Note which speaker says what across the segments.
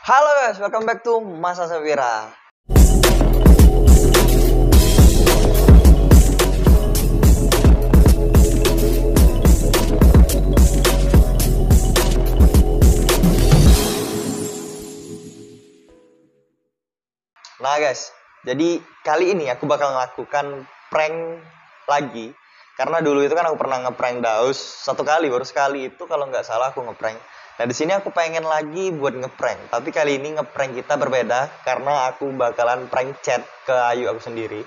Speaker 1: Halo guys, welcome back to Masa Safira. Nah guys, jadi kali ini aku bakal melakukan prank lagi. Karena dulu itu kan aku pernah ngeprank Daus satu kali, baru sekali itu kalau nggak salah aku ngeprank. Nah di sini aku pengen lagi buat ngeprank, tapi kali ini ngeprank kita berbeda karena aku bakalan prank chat ke Ayu aku sendiri.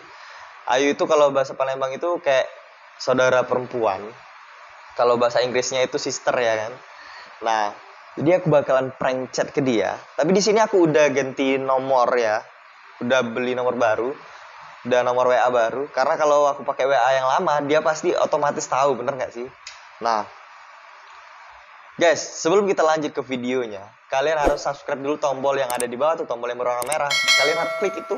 Speaker 1: Ayu itu kalau bahasa Palembang itu kayak saudara perempuan. Kalau bahasa Inggrisnya itu sister ya kan. Nah, jadi aku bakalan prank chat ke dia. Tapi di sini aku udah ganti nomor ya. Udah beli nomor baru, udah nomor WA baru. Karena kalau aku pakai WA yang lama, dia pasti otomatis tahu, bener nggak sih? Nah, guys, sebelum kita lanjut ke videonya, kalian harus subscribe dulu tombol yang ada di bawah tuh, tombol yang berwarna merah. Kalian harus klik itu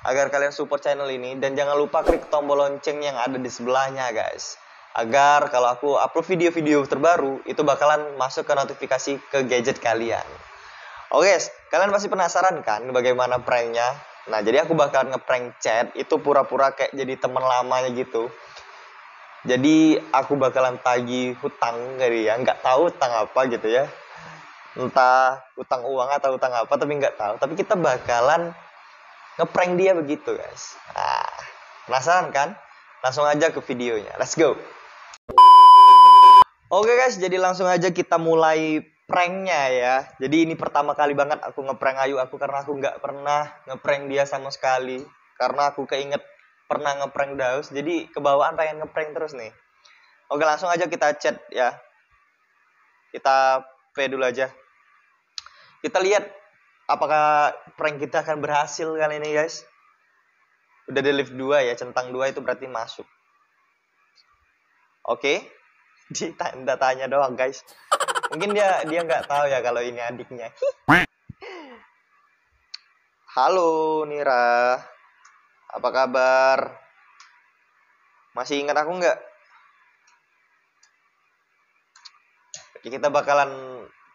Speaker 1: agar kalian support channel ini, dan jangan lupa klik tombol lonceng yang ada di sebelahnya, guys. Agar kalau aku upload video-video terbaru, itu bakalan masuk ke notifikasi ke gadget kalian. Oke guys, kalian pasti penasaran kan bagaimana pranknya? Nah, jadi aku bakalan ngeprank chat, itu pura-pura kayak jadi teman lamanya gitu. Jadi aku bakalan tagih hutang ke dia, nggak tahu hutang apa gitu ya. Entah hutang uang atau hutang apa, tapi nggak tahu. Tapi kita bakalan ngeprank dia begitu guys. Nah, penasaran kan? Langsung aja ke videonya, let's go. Oke guys, jadi langsung aja kita mulai pranknya ya. Jadi ini pertama kali banget aku ngeprank Ayu aku, karena aku nggak pernah ngeprank dia sama sekali. Karena aku keinget pernah ngeprank Daus, jadi kebawaan pengen ngeprank terus nih. Oke, langsung aja kita chat ya. Kita play dulu aja. Kita lihat apakah prank kita akan berhasil kali ini guys. Udah di lift 2 ya, centang 2 itu berarti masuk. Oke. Ditanda tanya doang guys. Mungkin dia nggak tahu ya kalau ini adiknya. Halo Nira, apa kabar? Masih ingat aku nggak? Kita bakalan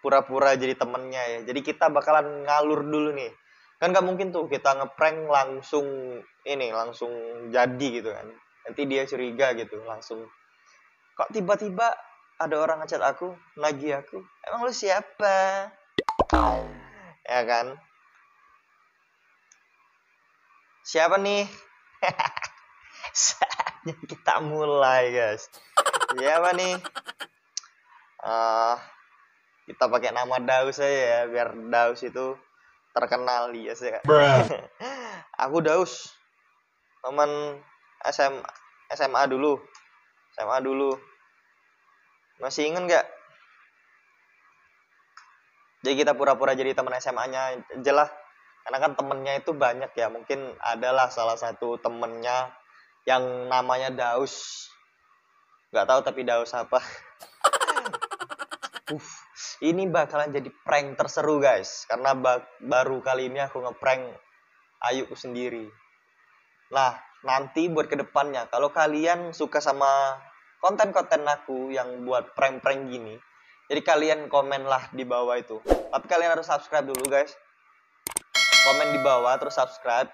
Speaker 1: pura-pura jadi temennya ya. Jadi kita bakalan ngalur dulu nih. Kan nggak mungkin tuh kita ngeprank langsung langsung jadi gitu kan. Nanti dia curiga gitu langsung. Kok tiba-tiba ada orang ngechat aku, nagih aku. Emang lu siapa? Ya kan? Siapa nih? Saatnya kita mulai, guys. Siapa nih? Kita pakai nama Daus aja ya, biar Daus itu terkenal ya sih. Aku Daus. Teman SMA dulu. SMA dulu. Masih inget nggak? Jadi kita pura-pura jadi teman SMA-nya aja lah. Karena kan temennya itu banyak ya. Mungkin adalah salah satu temennya yang namanya Daus. Nggak tahu tapi Daus apa. Ini bakalan jadi prank terseru guys. Karena baru kali ini aku ngeprank Ayuku sendiri. Nah, nanti buat kedepannya, kalau kalian suka sama konten-konten aku yang buat prank-prank gini, jadi kalian komen lah di bawah itu. Tapi kalian harus subscribe dulu guys. Komen di bawah terus subscribe.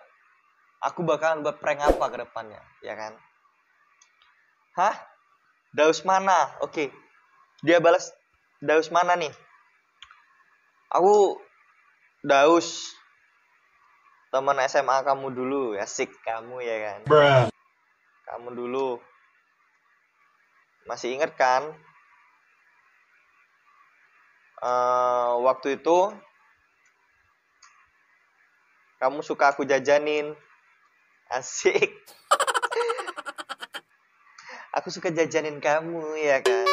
Speaker 1: Aku bakalan buat prank apa ke depannya, ya kan? Hah? Daus mana? Oke. Dia balas Daus mana nih? Aku Daus, teman SMA kamu dulu. Asik kamu ya kan? Kamu dulu. Masih inget kan? Waktu itu kamu suka aku jajanin. Asik. Aku suka jajanin kamu ya kan?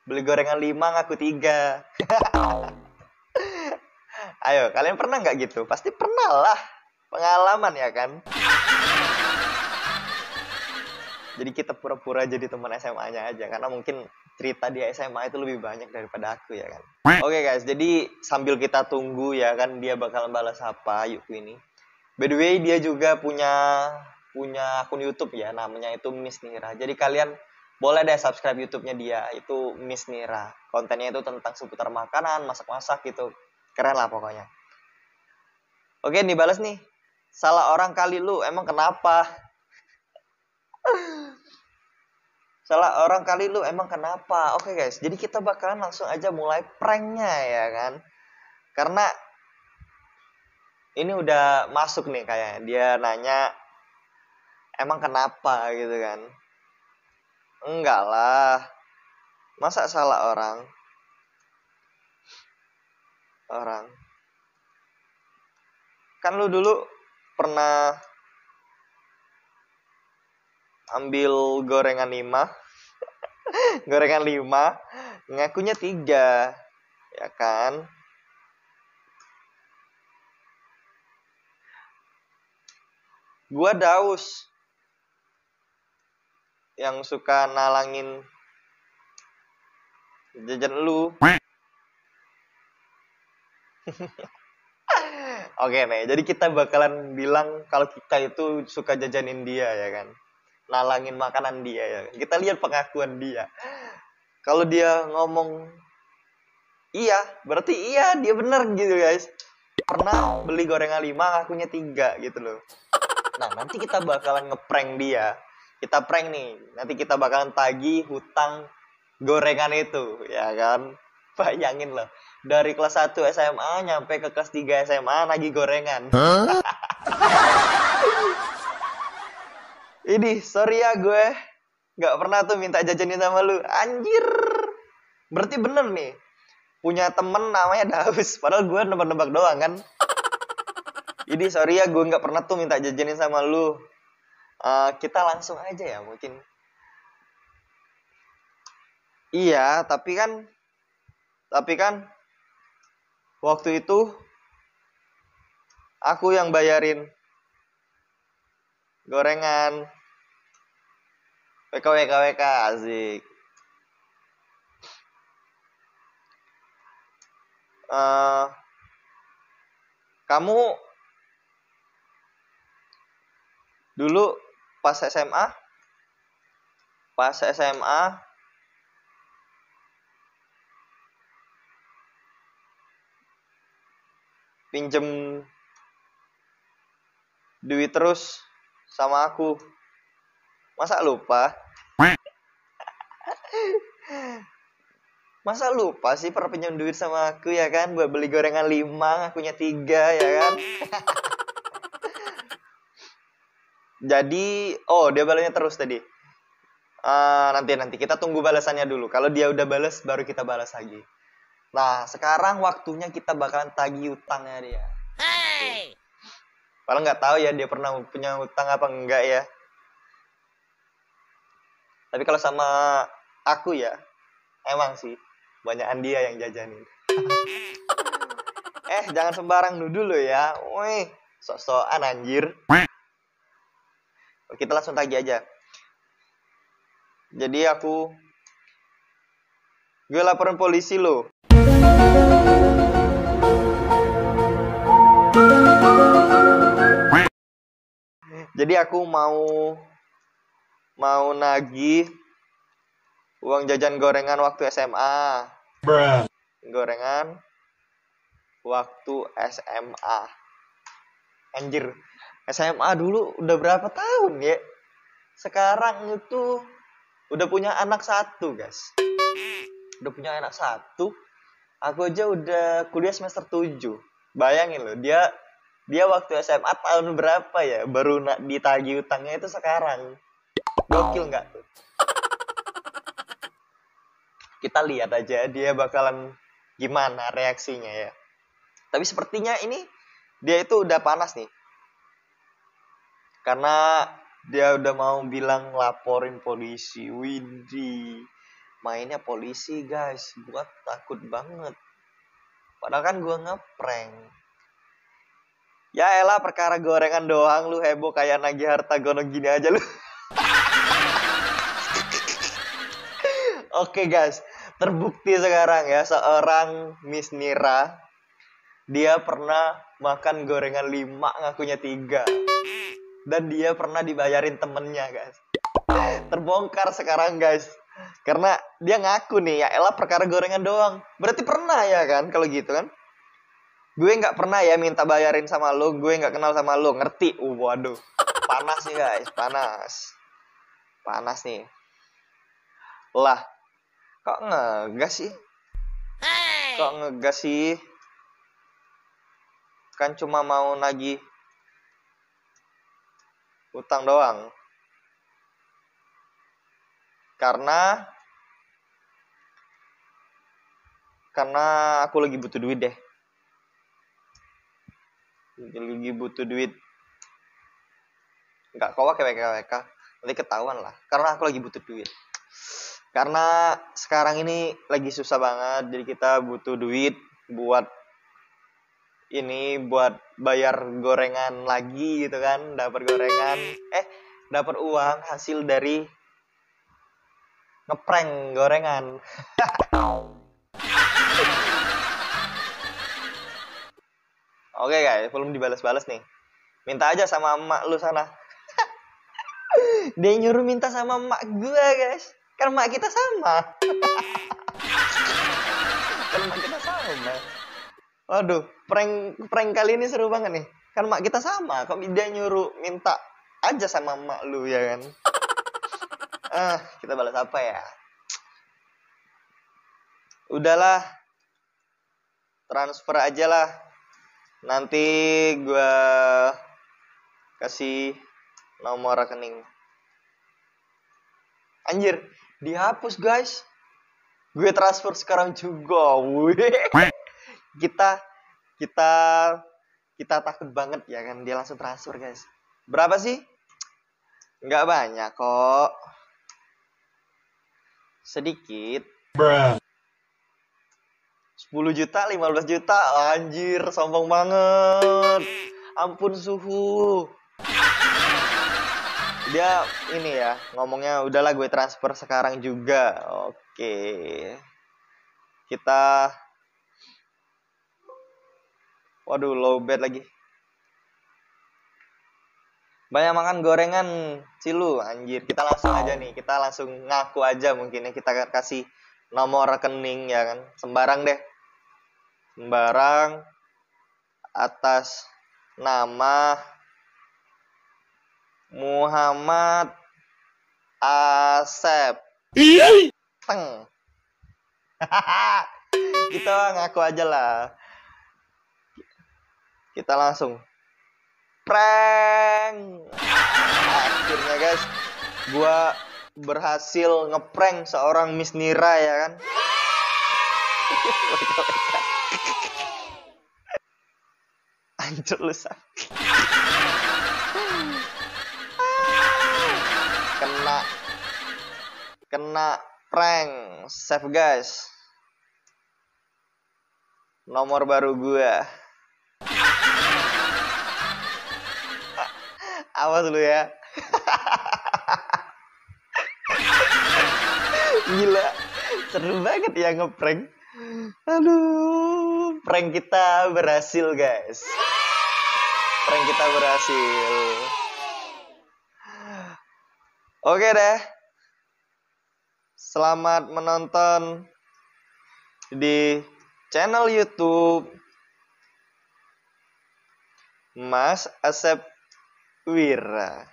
Speaker 1: Beli gorengan 5 ngaku 3. Ayo, kalian pernah nggak gitu? Pasti pernah lah. Pengalaman ya kan? Jadi kita pura-pura jadi teman SMA-nya aja. Karena mungkin cerita di SMA itu lebih banyak daripada aku ya kan. Oke guys, jadi sambil kita tunggu ya kan, dia bakalan balas apa Ayuku ini. By the way, dia juga punya akun YouTube ya, namanya itu Miss Nira. Jadi kalian boleh deh subscribe YouTube-nya dia, itu Miss Nira. Kontennya itu tentang seputar makanan, masak-masak gitu. Keren lah pokoknya. Oke, dibalas nih. Salah orang kali lu, emang kenapa? Salah orang kali lu, emang kenapa? Oke guys, jadi kita bakalan langsung aja mulai pranknya ya kan. Karena ini udah masuk nih kayaknya. Dia nanya, emang kenapa gitu kan. Enggak lah. Masa salah orang? Kan lu dulu pernah ambil gorengan 5 gorengan 5 ngakunya 3 ya kan. Gua Daus yang suka nalangin jajan lu. Oke nih, jadi kita bakalan bilang kalau kita itu suka jajanin dia ya kan, nalangin makanan dia ya. Kita lihat pengakuan dia. Kalau dia ngomong iya, berarti iya dia bener gitu guys. Pernah beli gorengan 5 ngakunya 3 gitu loh. Nah nanti kita bakalan ngeprank dia. Kita prank nih, nanti kita bakalan tagih hutang gorengan itu ya kan. Bayangin loh, dari kelas 1 SMA nyampe ke kelas 3 SMA nagih gorengan. Ini sorry ya gue gak pernah tuh minta jajanin sama lu. Anjir. Berarti bener nih, punya temen namanya Daus. Padahal gue nebak-nebak doang kan. Ini sorry ya gue gak pernah tuh minta jajanin sama lu. Kita langsung aja ya mungkin. Iya, tapi kan waktu itu aku yang bayarin gorengan. WK asik. Kamu dulu pas SMA pinjem duit terus sama aku. Masa lupa? Masa lupa sih pernah pinjam duit sama aku ya kan? Buat beli gorengan 5, akunya 3 ya kan? Jadi, dia balasnya terus tadi. Nanti kita tunggu balasannya dulu. Kalau dia udah balas, baru kita balas lagi. Nah, sekarang waktunya kita bakalan tagih utangnya dia. Hey. Padahal nggak tahu ya dia pernah punya utang apa enggak ya. Tapi kalau sama aku ya, emang sih banyakan dia yang jajanin. Jangan sembarang nuduh lo ya. Woi, sok-sokan anjir. Kita langsung tagih aja. Jadi gue laporan polisi lo. Jadi aku mau nagih uang jajan gorengan waktu SMA. Gorengan waktu SMA. Anjir, SMA dulu udah berapa tahun ya? Sekarang itu udah punya anak 1, guys. Udah punya anak 1. Aku aja udah kuliah semester 7. Bayangin loh, dia waktu SMA tahun berapa ya? Baru ditagih utangnya itu sekarang. Gokil nggak tuh? Kita lihat aja dia bakalan gimana reaksinya ya. Tapi sepertinya ini dia itu udah panas nih. Karena dia udah mau bilang laporin polisi. Widih, mainnya polisi guys. Gua takut banget. Padahal kan gua ngeprank. Ya elah, perkara gorengan doang lu heboh kayak nagih harta gono gini aja lu. Oke guys, terbukti sekarang ya seorang Miss Nira. Dia pernah makan gorengan 5 ngakunya 3. Dan dia pernah dibayarin temennya guys. terbongkar sekarang guys. Karena dia ngaku nih, ya elah perkara gorengan doang. Berarti pernah ya kan kalau gitu kan? Gue nggak pernah ya minta bayarin sama lo, gue nggak kenal sama lo, ngerti? Waduh, panas nih guys, panas nih. Lah, kok ngegas sih? Kok ngegas sih? Kan cuma mau nagih utang doang. Karena aku lagi butuh duit deh. Lagi butuh duit. Enggak kawak WK. Nanti ketahuan lah. Karena aku lagi butuh duit. Karena sekarang ini lagi susah banget. Jadi kita butuh duit buat bayar gorengan lagi gitu kan. Dapat gorengan. Dapat uang hasil dari ngeprank gorengan. Oke guys, belum dibalas-balas nih. Minta aja sama emak lu sana. Dia nyuruh minta sama emak gua guys. Kan emak kita sama. Waduh, prank kali ini seru banget nih. Kan emak kita sama. Kok dia nyuruh minta aja sama emak lu ya kan. Kita balas apa ya? Udahlah. Transfer aja lah. Nanti gue kasih nomor rekening. Anjir, dihapus guys. Gue transfer sekarang juga. Kita takut banget ya kan, dia langsung transfer guys. Berapa sih? Nggak banyak kok. Sedikit. 10 juta, 15 juta, anjir, sombong banget. Ampun suhu. Dia ini ya, ngomongnya udahlah gue transfer sekarang juga. Oke. Kita waduh, low bed lagi. Banyak makan gorengan, Cilu, anjir. Kita langsung aja nih, kita langsung ngaku aja mungkin ya. Kita kasih nomor rekening ya kan. Sembarang deh. Sembarang atas nama Muhammad Asep. Teng. Kita ngaku aja lah. Kita langsung prank. Akhirnya guys, gua berhasil ngeprank seorang Miss Nira ya kan. Hancur lu sakit. Kena prank. Save guys. Nomor baru gua. Awas lu ya. Gila, seru banget ya ngeprank. Aduh, prank kita berhasil guys. Prank kita berhasil. Oke deh. Selamat menonton di channel YouTube Mas Asep Wira.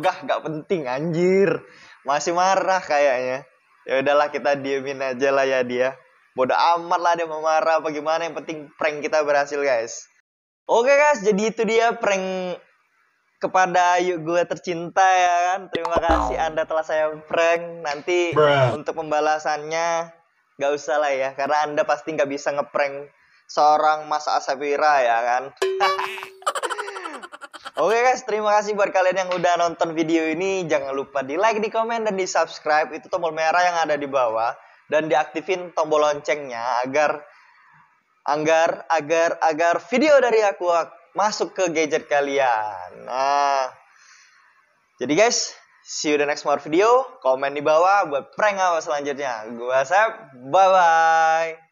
Speaker 1: Gak penting anjir. Masih marah kayaknya. Ya udahlah, kita diemin aja lah ya dia. Bodoh amat lah dia mau marah apa gimana, yang penting prank kita berhasil guys. Oke guys, jadi itu dia prank kepada ayu gue tercinta ya kan. Terima kasih Anda telah saya prank. Nanti untuk pembalasannya gak usah lah ya, karena Anda pasti gak bisa ngeprank seorang Mas Asep Wira ya kan. Oke guys, terima kasih buat kalian yang udah nonton video ini. Jangan lupa di like, di komen, dan di subscribe. Itu tombol merah yang ada di bawah. Dan diaktifin tombol loncengnya agar video dari aku masuk ke gadget kalian. Nah, jadi guys, see you the next more video. Komen di bawah buat prank apa selanjutnya. Gua Asep, bye-bye.